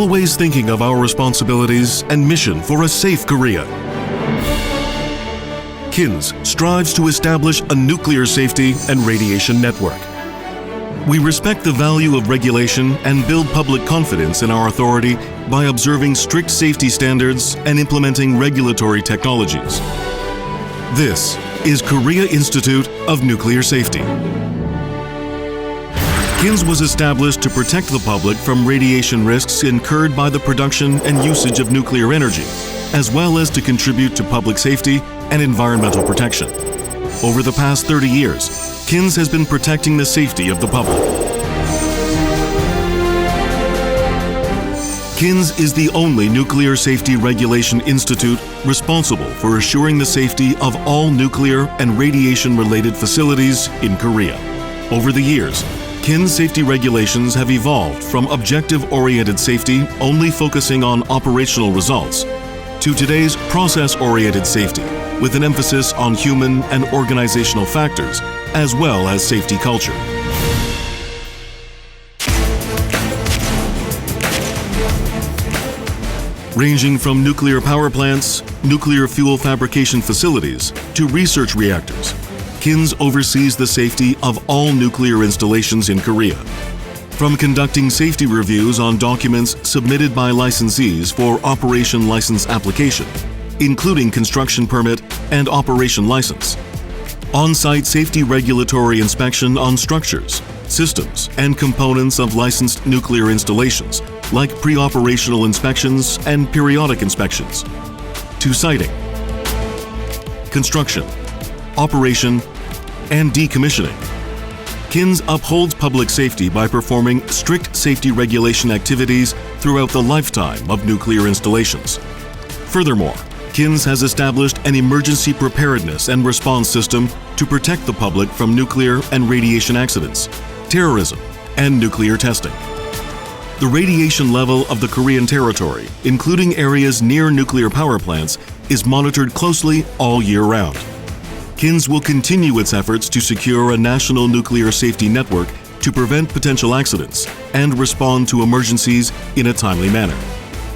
always thinking of our responsibilities and mission for a safe Korea. KINS strives to establish a nuclear safety and radiation network. We respect the value of regulation and build public confidence in our authority by observing strict safety standards and implementing regulatory technologies. This is Korea Institute of Nuclear Safety. KINS was established to protect the public from radiation risks incurred by the production and usage of nuclear energy, as well as to contribute to public safety and environmental protection. Over the past 30 years, KINS has been protecting the safety of the public. KINS is the only nuclear safety regulation institute responsible for assuring the safety of all nuclear and radiation-related facilities in Korea. Over the years, KINS safety regulations have evolved from objective-oriented safety only focusing on operational results to today's process-oriented safety with an emphasis on human and organizational factors as well as safety culture. Ranging from nuclear power plants, nuclear fuel fabrication facilities, to research reactors, KINS oversees the safety of all nuclear installations in Korea. From conducting safety reviews on documents submitted by licensees for operation license application, including construction permit and operation license, on-site safety regulatory inspection on structures, systems, and components of licensed nuclear installations, like pre-operational inspections and periodic inspections, to siting, construction, operation, and decommissioning. KINS upholds public safety by performing strict safety regulation activities throughout the lifetime of nuclear installations. Furthermore, KINS has established an emergency preparedness and response system to protect the public from nuclear and radiation accidents, terrorism, and nuclear testing. The radiation level of the Korean territory, including areas near nuclear power plants, is monitored closely all year round. KINS will continue its efforts to secure a national nuclear safety network to prevent potential accidents and respond to emergencies in a timely manner.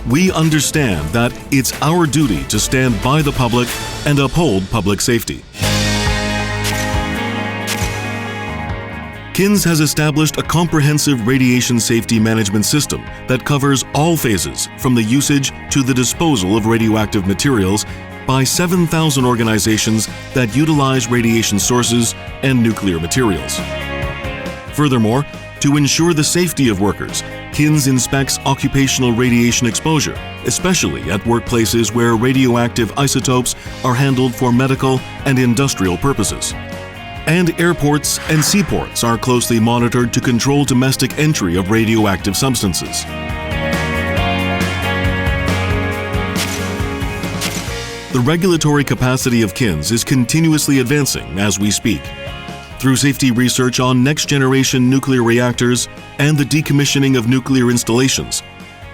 We understand that it's our duty to stand by the public and uphold public safety. KINS has established a comprehensive radiation safety management system that covers all phases from the usage to the disposal of radioactive materials by 7,000 organizations that utilize radiation sources and nuclear materials. Furthermore, to ensure the safety of workers, KINS inspects occupational radiation exposure, especially at workplaces where radioactive isotopes are handled for medical and industrial purposes. And airports and seaports are closely monitored to control domestic entry of radioactive substances. The regulatory capacity of KINS is continuously advancing as we speak. Through safety research on next-generation nuclear reactors and the decommissioning of nuclear installations,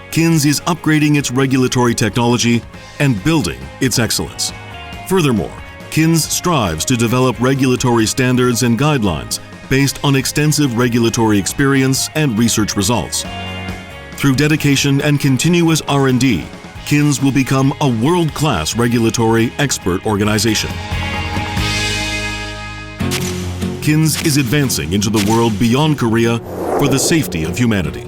KINS is upgrading its regulatory technology and building its excellence. Furthermore, KINS strives to develop regulatory standards and guidelines based on extensive regulatory experience and research results. Through dedication and continuous R&D, KINS will become a world-class regulatory expert organization. KINS is advancing into the world beyond Korea for the safety of humanity.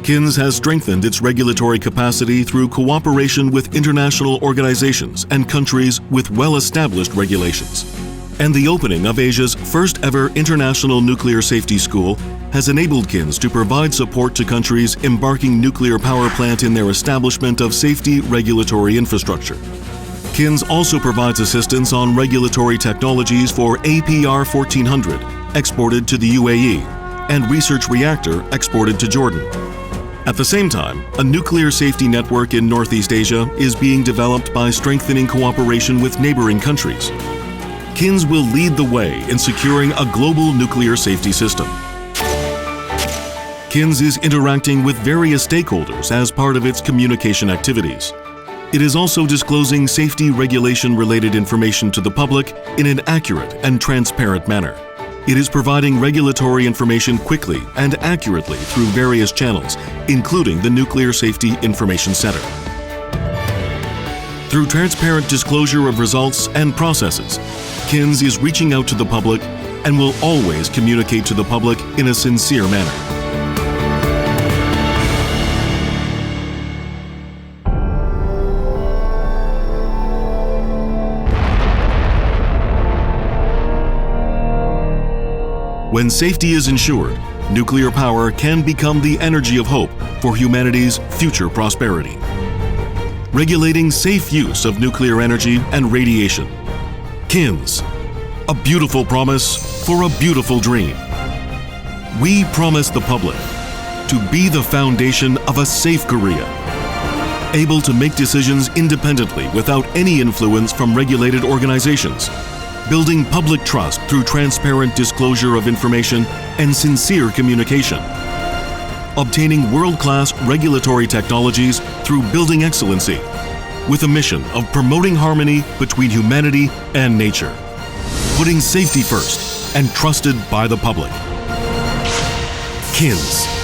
KINS has strengthened its regulatory capacity through cooperation with international organizations and countries with well-established regulations. And the opening of Asia's first-ever international nuclear safety school has enabled KINS to provide support to countries embarking nuclear power plant in their establishment of safety regulatory infrastructure. KINS also provides assistance on regulatory technologies for APR 1400, exported to the UAE, and research reactor exported to Jordan. At the same time, a nuclear safety network in Northeast Asia is being developed by strengthening cooperation with neighboring countries. KINS will lead the way in securing a global nuclear safety system. KINS is interacting with various stakeholders as part of its communication activities. It is also disclosing safety regulation-related information to the public in an accurate and transparent manner. It is providing regulatory information quickly and accurately through various channels, including the Nuclear Safety Information Center. Through transparent disclosure of results and processes, KINS is reaching out to the public and will always communicate to the public in a sincere manner. When safety is ensured, nuclear power can become the energy of hope for humanity's future prosperity. Regulating safe use of nuclear energy and radiation. KINS, a beautiful promise for a beautiful dream. We promise the public to be the foundation of a safe Korea, able to make decisions independently without any influence from regulated organizations, building public trust through transparent disclosure of information and sincere communication, obtaining world-class regulatory technologies through building excellency, with a mission of promoting harmony between humanity and nature, putting safety first and trusted by the public. KINS.